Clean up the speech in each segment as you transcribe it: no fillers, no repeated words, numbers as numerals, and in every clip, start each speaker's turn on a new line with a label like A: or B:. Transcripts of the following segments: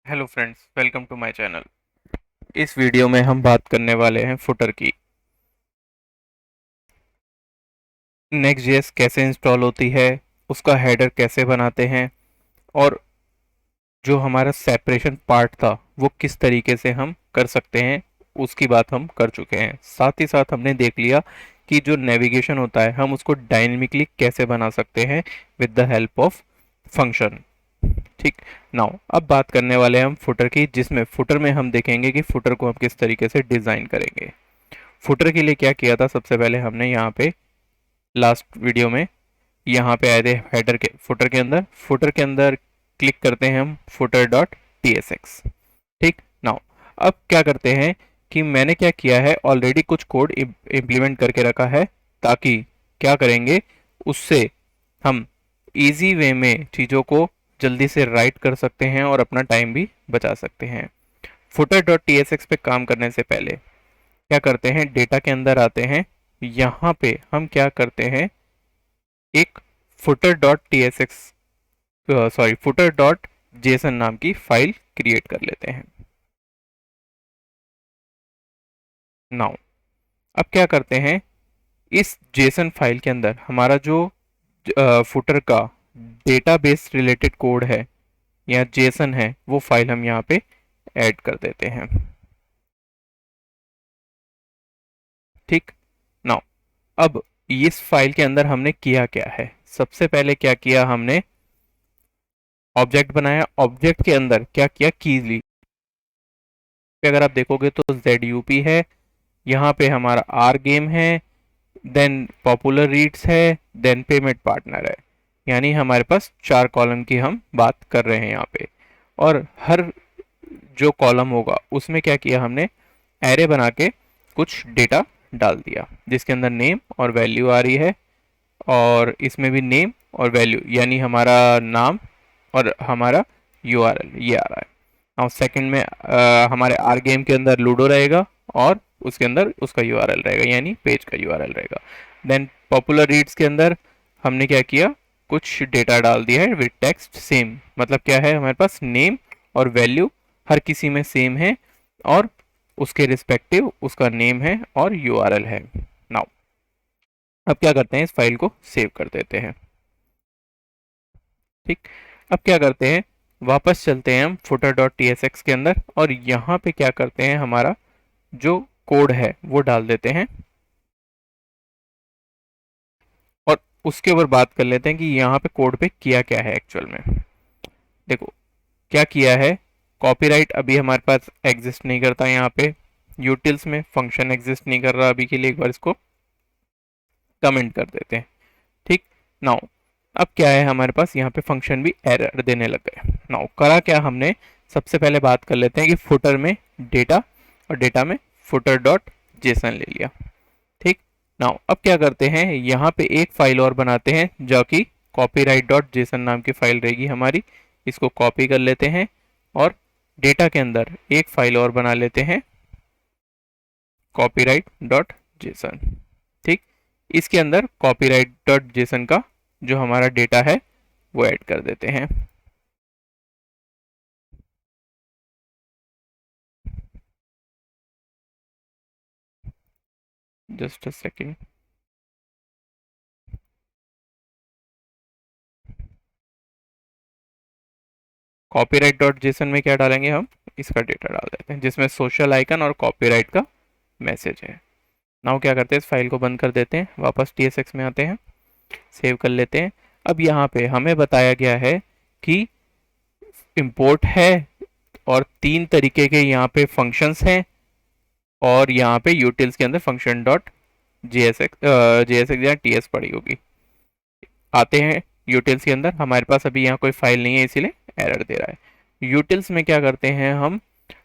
A: Hello friends, welcome to my channel. इस video में हम बात करने वाले हैं फुटर की। नेक्स्ट जेएस कैसे इंस्टॉल होती है, उसका हेडर कैसे बनाते हैं, और जो हमारा सेपरेशन पार्ट था वो किस तरीके से हम कर सकते हैं, उसकी बात हम कर चुके हैं। साथ ही साथ हमने देख लिया कि जो नेविगेशन होता है हम उसको डायनेमिकली कैसे बना सकते हैं with the help of function. ठीक। नाउ अब बात करने वाले हैं हम फुटर की, जिसमें फुटर में हम देखेंगे कि फुटर को हम किस तरीके से डिज़ाइन करेंगे। फुटर के लिए क्या किया था, सबसे पहले हमने यहाँ पे लास्ट वीडियो में यहाँ पे आए थे हेडर के फुटर के अंदर क्लिक करते हैं हम footer dot T S x. ठीक। नाउ अब क्या करते हैं कि मैंने क्या किया है, ऑलरेडी कुछ कोड इम्प्लीमेंट करके रखा है, ताकि क्या करेंगे उससे हम इजी वे में चीज़ों को जल्दी से राइट कर सकते हैं और अपना टाइम भी बचा सकते हैं। Footer dot T S x पे काम करने से पहले क्या करते हैं, डेटा के अंदर आते हैं। यहाँ पे हम क्या करते हैं, एक footer dot T S x sorry footer dot JSON नाम की फाइल क्रिएट कर लेते हैं। नाउ अब क्या करते हैं, इस जेसन फाइल के अंदर हमारा जो फुटर का डेटाबेस रिलेटेड कोड है या जेसन है, वो फाइल हम यहाँ पे ऐड कर देते हैं। ठीक। नाउ अब इस फाइल के अंदर हमने किया क्या है, सबसे पहले क्या किया हमने, ऑब्जेक्ट बनाया। ऑब्जेक्ट के अंदर क्या किया, कीज ली। अगर आप देखोगे तो ZUP है, यहाँ पे हमारा आर गेम है, देन पॉपुलर रीड्स है, देन पेमेंट पार्टनर है। यानी हमारे पास 4 कॉलम की हम बात कर रहे हैं यहाँ पे। और हर जो कॉलम होगा उसमें क्या किया हमने, एरे बना के कुछ डेटा डाल दिया, जिसके अंदर नेम और वैल्यू आ रही है। और इसमें भी नेम और वैल्यू, यानी हमारा नाम और हमारा URL ये आ रहा है। और सेकंड में हमारे आर गेम के अंदर लूडो रहेगा, और उसके अंदर उसका URL रहेगा, यानी पेज का URL रहेगा। देन पॉपुलर रीड्स के अंदर हमने क्या किया, कुछ डेटा डाल दिया है विद टेक्स्ट सेम। मतलब क्या है, हमारे पास नेम और वैल्यू हर किसी में सेम है, और उसके रिस्पेक्टिव उसका नेम है और URL है। नाउ अब क्या करते हैं, इस फाइल को सेव कर देते हैं। ठीक। अब क्या करते हैं, वापस चलते हैं हम footer dot T S x के अंदर, और यहाँ पे क्या करते हैं, हमारा जो कोड है वो डाल देते हैं। और उसके ऊपर बात कर लेते हैं कि यहाँ पे कोड पे किया क्या है एक्चुअल में। देखो क्या किया है, कॉपीराइट अभी हमारे पास एग्जिस्ट नहीं करता यहाँ पे, यूटिल्स में फंक्शन एग्जिस्ट नहीं कर रहा अभी के लिए, एक बार इसको कमेंट कर देते हैं। ठीक। नाउ अब क्या है, हमारे पास यहाँ पे फंक्शन भी एरर देने लग गए। नाउ करा क्या हमने, सबसे पहले बात कर लेते हैं कि फुटर में डेटा, और डेटा में फुटर डॉट जेसन ले लिया। ठीक। नाउ अब क्या करते हैं, यहाँ पे एक फाइल और बनाते हैं जो कि कॉपीराइट डॉट जेसन नाम की फाइल रहेगी हमारी। इसको कॉपी कर लेते हैं, और डेटा के अंदर एक फाइल और बना लेते हैं, कॉपीराइट डॉट जेसन। ठीक। इसके अंदर कॉपीराइट डॉट जेसन का जो हमारा डेटा है वो ऐड कर देते हैं। Just a second. Copyright dot JSON में क्या डालेंगे हम, इसका डेटा डाल देते हैं, जिसमें सोशल आइकन और कॉपीराइट का मैसेज है। नाउ क्या करते हैं, इस फाइल को बंद कर देते हैं, वापस TSX में आते हैं, सेव कर लेते हैं। अब यहाँ पे हमें बताया गया है कि इंपोर्ट है, और 3 तरीके के यहाँ पे फंक्शंस हैं, और यहाँ पे यूटिल्स के अंदर फंक्शन डॉट JSX या TS पड़ी होगी। आते हैं यूटिल्स के अंदर, हमारे पास अभी यहाँ कोई फाइल नहीं है इसीलिए एरर दे रहा है। यूटिल्स में क्या करते हैं, हम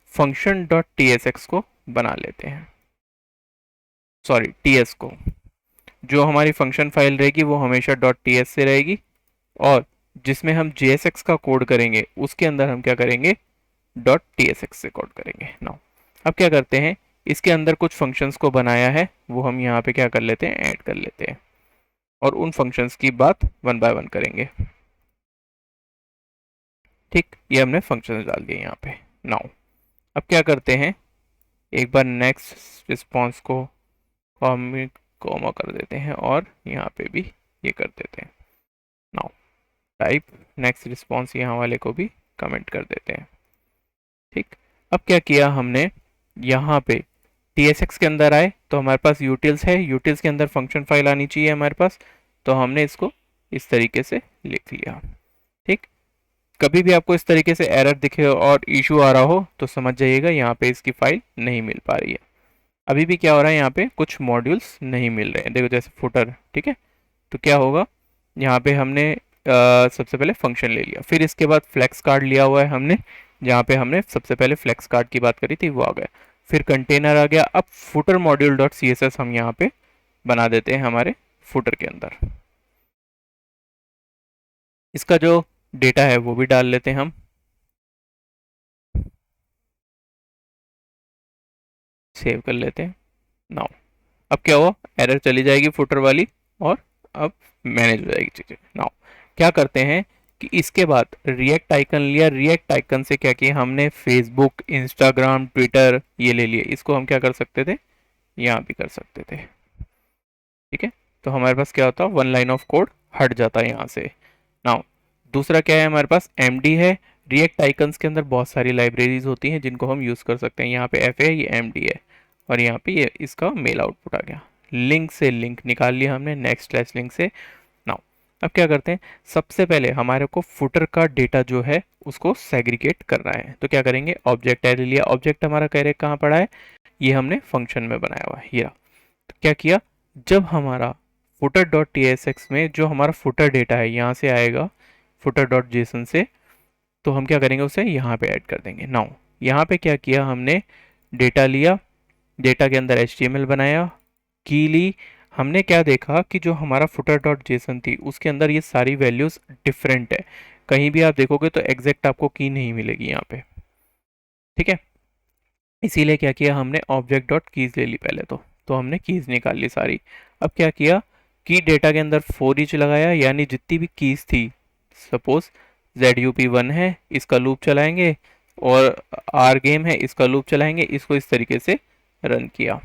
A: फंक्शन डॉट TSX को बना लेते हैं, सॉरी TS को। जो हमारी फंक्शन फाइल रहेगी वो हमेशा डॉट TS से रहेगी, और जिसमें हम JSX का कोड करेंगे उसके अंदर हम क्या करेंगे, डॉट TSX से कोड करेंगे। नाउ अब क्या करते हैं, इसके अंदर कुछ फंक्शंस को बनाया है, वो हम यहाँ पे क्या कर लेते हैं, ऐड कर लेते हैं, और उन फंक्शंस की बात वन बाय वन करेंगे। ठीक, ये हमने फंक्शन डाल दिए यहाँ पे। नाउ अब क्या करते हैं, एक बार नेक्स्ट रिस्पॉन्स को कॉमा कर देते हैं और यहाँ पे भी ये कर देते हैं। नाउ टाइप नेक्स्ट रिस्पॉन्स यहाँ वाले को भी कमेंट कर देते हैं। ठीक, अब क्या किया हमने, यहाँ पे TSX के अंदर आए तो हमारे पास यूटिल्स है, यूटिल्स के अंदर फंक्शन फाइल आनी चाहिए हमारे पास, तो हमने इसको इस तरीके से लिख लिया। ठीक, कभी भी आपको इस तरीके से एरर दिखे और इशू आ रहा हो तो समझ जाइएगा यहाँ पे इसकी फाइल नहीं मिल पा रही है। अभी भी क्या हो रहा है, यहाँ पे कुछ मॉड्यूल्स नहीं मिल रहे हैं, देखो जैसे फुटर। ठीक है, तो क्या होगा, यहाँ पे हमने सबसे पहले फंक्शन ले लिया, फिर इसके बाद फ्लेक्स कार्ड लिया हुआ है हमने, जहाँ पे हमने सबसे पहले फ्लेक्स कार्ड की बात करी थी वो आ गया, फिर कंटेनर आ गया। अब फुटर मॉड्यूल डॉट CSS हम यहाँ पे बना देते हैं हमारे फुटर के अंदर। इसका जो डेटा है वो भी डाल लेते हैं हम। सेव कर लेते हैं। नाउ अब क्या हुआ, एरर चली जाएगी फुटर वाली और अब मैनेज हो जाएगी चीज़ें। नाउ क्या करते हैं कि इसके बाद रिएक्ट आइकन लिया, रिएक्ट आइकन से क्या किया हमने, फेसबुक, इंस्टाग्राम, ट्विटर ये ले लिए, इसको हम क्या कर सकते थे, यहाँ भी कर सकते थे। ठीक है, तो हमारे पास क्या होता है, वन लाइन ऑफ कोड हट जाता है यहाँ से। नाउ दूसरा क्या है हमारे पास, MD है। रिएक्ट आइकन्स के अंदर बहुत सारी लाइब्रेरीज होती हैं जिनको हम यूज़ कर सकते हैं। यहाँ पे F है, ये MD है, और यहाँ पे ये इसका मेल आउटपुट आ गया। लिंक से लिंक निकाल लिया हमने, नेक्स्ट स्लैश लिंक से। नाउ अब क्या करते हैं, सबसे पहले हमारे को फुटर का डेटा जो है उसको सेग्रीगेट करना है, तो क्या करेंगे, ऑब्जेक्ट एरे लिया। ऑब्जेक्ट हमारा कैरे कहाँ पड़ा है, ये हमने फंक्शन में बनाया हुआ है, ये रहा। तो क्या किया, जब हमारा फुटर डॉट TSX में जो हमारा फुटर डेटा है यहाँ से आएगा फुटर डॉट जेसन से, तो हम क्या करेंगे, उसे यहाँ पे ऐड कर देंगे। नाउ यहाँ पे क्या किया हमने, डेटा लिया, डेटा के अंदर HTML बनाया, की ली। हमने क्या देखा कि जो हमारा फुटर डॉट जेसन थी उसके अंदर ये सारी वैल्यूज डिफरेंट है, कहीं भी आप देखोगे तो एग्जैक्ट आपको की नहीं मिलेगी यहाँ पे। ठीक है, इसीलिए क्या किया हमने, ऑब्जेक्ट डॉट कीज ले ली पहले तो हमने कीज निकाल ली सारी। अब क्या किया, की डेटा के अंदर फॉर ईच लगाया, यानी जितनी भी कीज थी, सपोज ZUP1 है, इसका लूप चलाएंगे, और R गेम है, इसका लूप चलाएंगे, इसको इस तरीके से रन किया।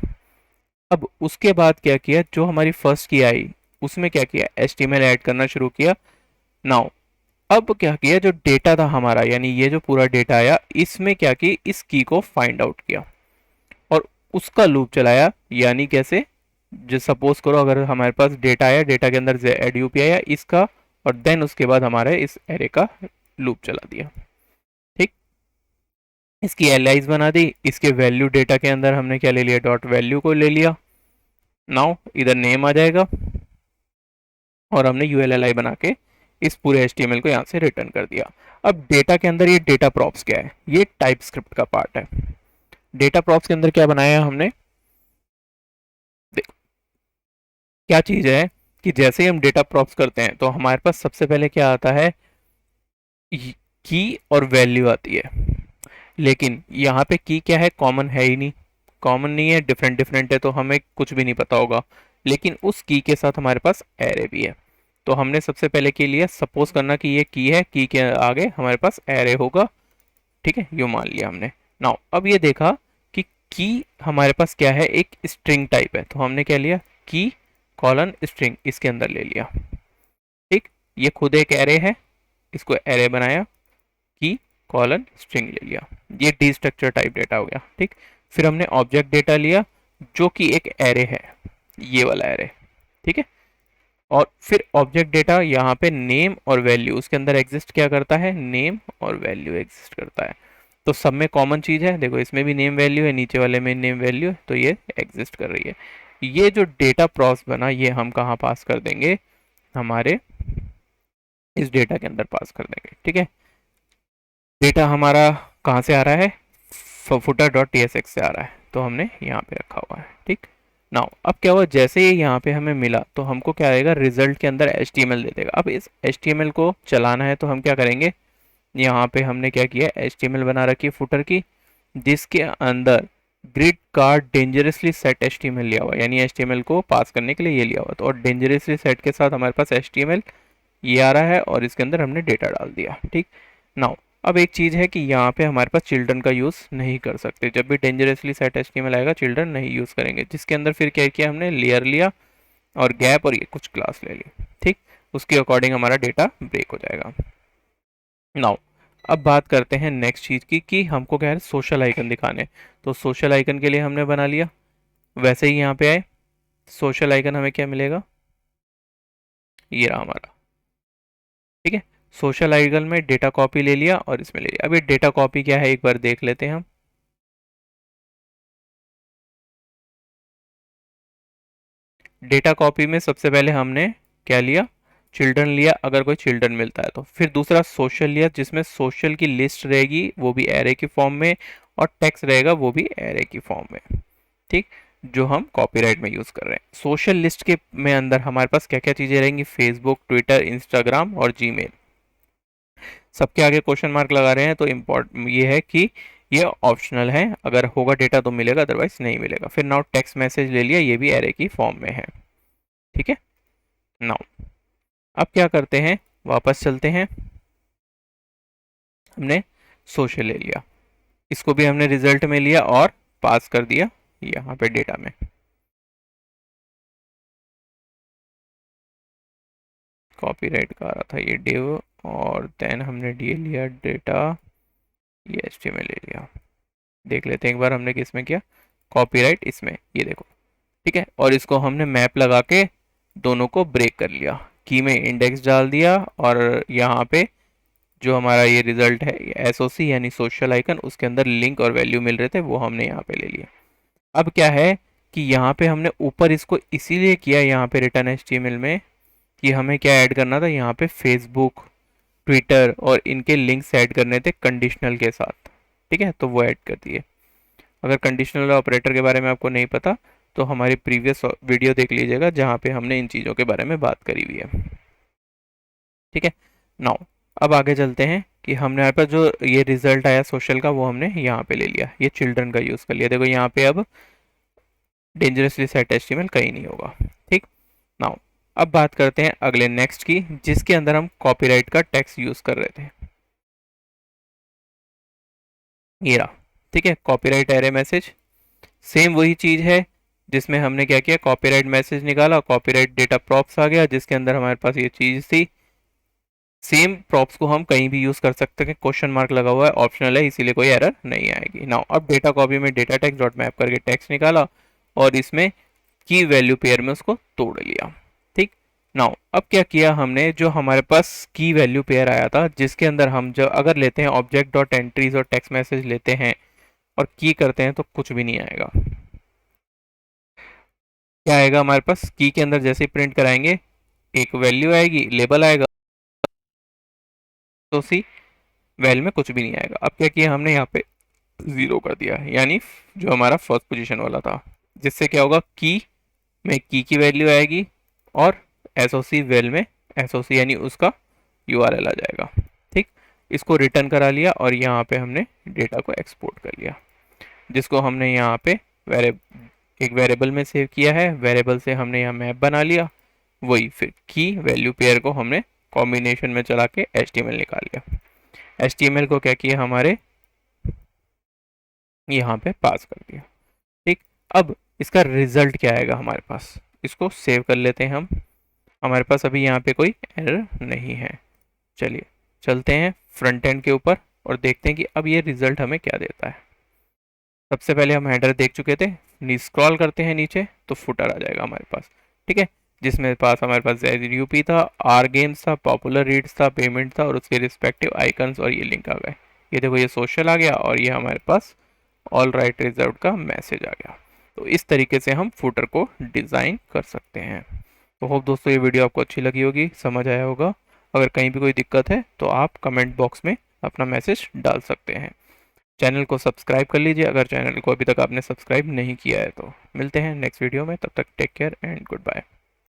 A: अब उसके बाद क्या किया, जो हमारी फर्स्ट की आई उसमें क्या किया, HTML ऐड करना शुरू किया। नाउ अब क्या किया, जो डेटा था हमारा, यानी ये जो पूरा डेटा आया, इसमें क्या की, इस की को फाइंड आउट किया और उसका लूप चलाया। यानी कैसे, जो सपोज करो अगर हमारे पास डेटा आया, डेटा के अंदर ZUP आया इसका, और देन उसके बाद हमारे इस एरे का लूप चला दिया। ठीक, इसकी एलाइज बना दी, इसके वैल्यू डेटा के अंदर हमने क्या ले लिया, डॉट वैल्यू को ले लिया। नाउ इधर नेम आ जाएगा, और हमने ULLI बना के इस पूरे HTML को यहाँ से रिटर्न कर दिया। अब डेटा के अंदर ये डेटा प्रॉप्स क्या है, ये टाइप स्क्रिप्ट का पार्ट है। डेटा प्रॉप्स के अंदर क्या बनाया हमने, देखो क्या चीज है कि जैसे ही हम डेटा प्रॉप्स करते हैं तो हमारे पास सबसे पहले क्या आता है, की और वैल्यू आती है। लेकिन यहाँ पे की क्या है, कॉमन है ही नहीं, कॉमन नहीं है, डिफरेंट डिफरेंट है, तो हमें कुछ भी नहीं पता होगा। लेकिन उस की के साथ हमारे पास एरे भी है, तो हमने सबसे पहले के लिए सपोज करना कि ये की है, की के आगे हमारे पास एरे होगा। ठीक है, ये मान लिया हमने। नाउ अब ये देखा कि की हमारे पास क्या है, एक स्ट्रिंग टाइप है, तो हमने क्या लिया, की कॉलन स्ट्रिंग इसके अंदर ले लिया। ठीक, ये खुद एक एरे है, इसको एरे बनाया, की कॉलन स्ट्रिंग ले लिया, ये डी स्ट्रक्चर टाइप डेटा हो गया। ठीक, फिर हमने ऑब्जेक्ट डेटा लिया जो कि एक एरे है, ये वाला एरे। ठीक है, और फिर ऑब्जेक्ट डेटा यहाँ पे नेम और वैल्यू, उसके अंदर एग्जिस्ट क्या करता है, नेम और वैल्यू एग्जिस्ट करता है। तो सब में कॉमन चीज़ है, देखो इसमें भी नेम वैल्यू है, नीचे वाले में नेम वैल्यू है, तो ये एग्जिस्ट कर रही है। ये जो डेटा प्रॉस बना, ये हम कहाँ पास कर देंगे, हमारे इस डेटा के अंदर पास कर देंगे। ठीक है, डेटा हमारा कहाँ से आ रहा है, फुटर डॉट TSX से आ रहा है, तो हमने यहाँ पे रखा हुआ है। ठीक, नाउ अब क्या हुआ, जैसे ये यहाँ पे हमें मिला तो हमको क्या आएगा, रिजल्ट के अंदर HTML दे देगा। अब इस HTML को चलाना है तो हम क्या करेंगे, यहाँ पे हमने क्या किया, HTML बना रखी है फुटर की, जिसके अंदर grid card dangerously set HTML लिया हुआ, यानी HTML को पास करने के लिए ये लिया हुआ। तो और डेंजरसली सेट के साथ हमारे पास HTML ये आ रहा है, और इसके अंदर हमने डेटा डाल दिया। ठीक, नाउ अब एक चीज़ है कि यहाँ पे हमारे पास चिल्ड्रन का यूज़ नहीं कर सकते। जब भी डेंजरसली सेट एचटीएमएल आएगा चिल्ड्रन नहीं यूज़ करेंगे, जिसके अंदर फिर क्या किया हमने, लेयर लिया और गैप और ये कुछ क्लास ले ली। ठीक, उसके अकॉर्डिंग हमारा डेटा ब्रेक हो जाएगा। नाउ अब बात करते हैं नेक्स्ट चीज़ की कि हमको क्या है, सोशल आइकन दिखाने। तो सोशल आइकन के लिए हमने बना लिया, वैसे ही यहाँ पे आए, सोशल आइकन हमें क्या मिलेगा, ये रहा हमारा। ठीक है, सोशल आइकन में डेटा कॉपी ले लिया और इसमें ले लिया। अब ये डेटा कॉपी क्या है एक बार देख लेते हैं हम। डेटा कॉपी में सबसे पहले हमने क्या लिया, चिल्ड्रन लिया, अगर कोई चिल्ड्रन मिलता है तो। फिर दूसरा सोशल लिया, जिसमें सोशल की लिस्ट रहेगी वो भी एरे की फॉर्म में, और टेक्स्ट रहेगा वो भी एरे की फॉर्म में। ठीक, जो हम कॉपीराइट में यूज़ कर रहे हैं। सोशल लिस्ट के में अंदर हमारे पास क्या क्या चीज़ें रहेंगी, फेसबुक, ट्विटर, इंस्टाग्राम और जीमेल। सबके आगे क्वेश्चन मार्क लगा रहे हैं तो इम्पोर्टेंट ये है कि ये ऑप्शनल है, अगर होगा डेटा तो मिलेगा, अदरवाइज नहीं मिलेगा। फिर नाउ टेक्स्ट मैसेज ले लिया, ये भी एरे की फॉर्म में है। ठीक है, नाउ अब क्या करते हैं, वापस चलते हैं। हमने सोशल ले लिया, इसको भी हमने रिजल्ट में लिया और पास कर दिया यहाँ पे डेटा में। कॉपीराइट का आ रहा था ये डिव, और देन हमने डी लिया डेटा, ये एचटीएमएल ले लिया। देख लेते हैं एक बार हमने किस में किया, कॉपीराइट इसमें, ये देखो। ठीक है, और इसको हमने मैप लगा के दोनों को ब्रेक कर लिया, की में इंडेक्स डाल दिया, और यहाँ पे जो हमारा ये रिजल्ट है एसओसी यानी सोशल आइकन, उसके अंदर लिंक और वैल्यू मिल रहे थे वो हमने यहाँ पे ले लिया। अब क्या है कि यहाँ पे हमने ऊपर इसको इसीलिए किया यहाँ पे रिटर्न एचटीएमएल में कि हमें क्या ऐड करना था, यहाँ पे फेसबुक, ट्विटर और इनके लिंक्स ऐड करने थे कंडीशनल के साथ। ठीक है, तो वो ऐड कर दिए। अगर कंडीशनल ऑपरेटर के बारे में आपको नहीं पता तो हमारी प्रीवियस वीडियो देख लीजिएगा जहाँ पे हमने इन चीज़ों के बारे में बात करी हुई है। ठीक है, नाउ अब आगे चलते हैं कि हमने यहाँ पर जो ये रिजल्ट आया सोशल का वो हमने यहाँ पे ले लिया, ये चिल्ड्रन का यूज़ कर लिया। देखो यहाँ पे अब डेंजरसली सेट एचटीएमएल कहीं नहीं होगा। ठीक, नाउ अब बात करते हैं अगले नेक्स्ट की, जिसके अंदर हम कॉपीराइट का टेक्स्ट यूज़ कर रहे थे। ये रहा। ठीक है, कॉपीराइट एरे मैसेज, सेम वही चीज़ है जिसमें हमने क्या किया, कॉपीराइट मैसेज निकाला, कॉपीराइट डेटा प्रॉप्स आ गया जिसके अंदर हमारे पास ये चीज़ थी। सेम प्रॉप्स को हम कहीं भी यूज़ कर सकते हैं, क्वेश्चन मार्क लगा हुआ है, ऑप्शनल है, इसीलिए कोई एरर नहीं आएगी। नाउ अब डेटा कॉपी में डेटा टेक्स्ट डॉट मैप करके टेक्स्ट निकाला और इसमें की वैल्यू पेयर में उसको तोड़ लिया। ठीक, नाउ अब क्या किया हमने, जो हमारे पास की वैल्यू पेयर आया था जिसके अंदर हम जब अगर लेते हैं ऑब्जेक्ट डॉट एंट्रीज और टेक्स्ट मैसेज लेते हैं और की करते हैं तो कुछ भी नहीं आएगा। क्या आएगा हमारे पास, की के अंदर जैसे ही प्रिंट कराएंगे एक वैल्यू आएगी, लेबल आएगा, तो सी वैल में कुछ भी नहीं आएगा। अब क्या किया हमने, यहाँ पे जीरो कर दिया, यानी जो हमारा फर्स्ट पोजीशन वाला था, जिससे क्या होगा, की में की वैल्यू आएगी और एसओसी वेल में एसओसी यानी उसका यूआरएल आ जाएगा। ठीक, इसको रिटर्न करा लिया और यहाँ पे हमने डेटा को एक्सपोर्ट कर लिया, जिसको हमने यहाँ पे एक वेरिएबल में सेव किया है। वेरिएबल से हमने यहाँ मैप बना लिया, वही फिर की वैल्यू पेयर को हमने कॉम्बिनेशन में चला के एचटीएमएल निकाल लिया। एचटीएमएल को क्या किया, हमारे यहाँ पे पास कर दिया। ठीक, अब इसका रिजल्ट क्या आएगा हमारे पास, इसको सेव कर लेते हैं हम। हमारे पास अभी यहाँ पे कोई एरर नहीं है। चलिए चलते हैं फ्रंट एंड के ऊपर और देखते हैं कि अब ये रिजल्ट हमें क्या देता है। सबसे पहले हम हेडर देख चुके थे, स्क्रॉल करते हैं नीचे तो फुटर आ जाएगा हमारे पास। ठीक है, जिसमें पास हमारे पास यूपी था, आर गेम्स था, पॉपुलर रीड्स था, पेमेंट था और उसके रिस्पेक्टिव आइकन्स और ये लिंक आ गए। ये देखो ये सोशल आ गया और ये हमारे पास ऑल राइट रिजर्व का मैसेज आ गया। तो इस तरीके से हम फुटर को डिज़ाइन कर सकते हैं। तो होप दोस्तों ये वीडियो आपको अच्छी लगी होगी, समझ आया होगा। अगर कहीं भी कोई दिक्कत है तो आप कमेंट बॉक्स में अपना मैसेज डाल सकते हैं। चैनल को सब्सक्राइब कर लीजिए अगर चैनल को अभी तक आपने सब्सक्राइब नहीं किया है तो। मिलते हैं नेक्स्ट वीडियो में, तब तक take care and good bye.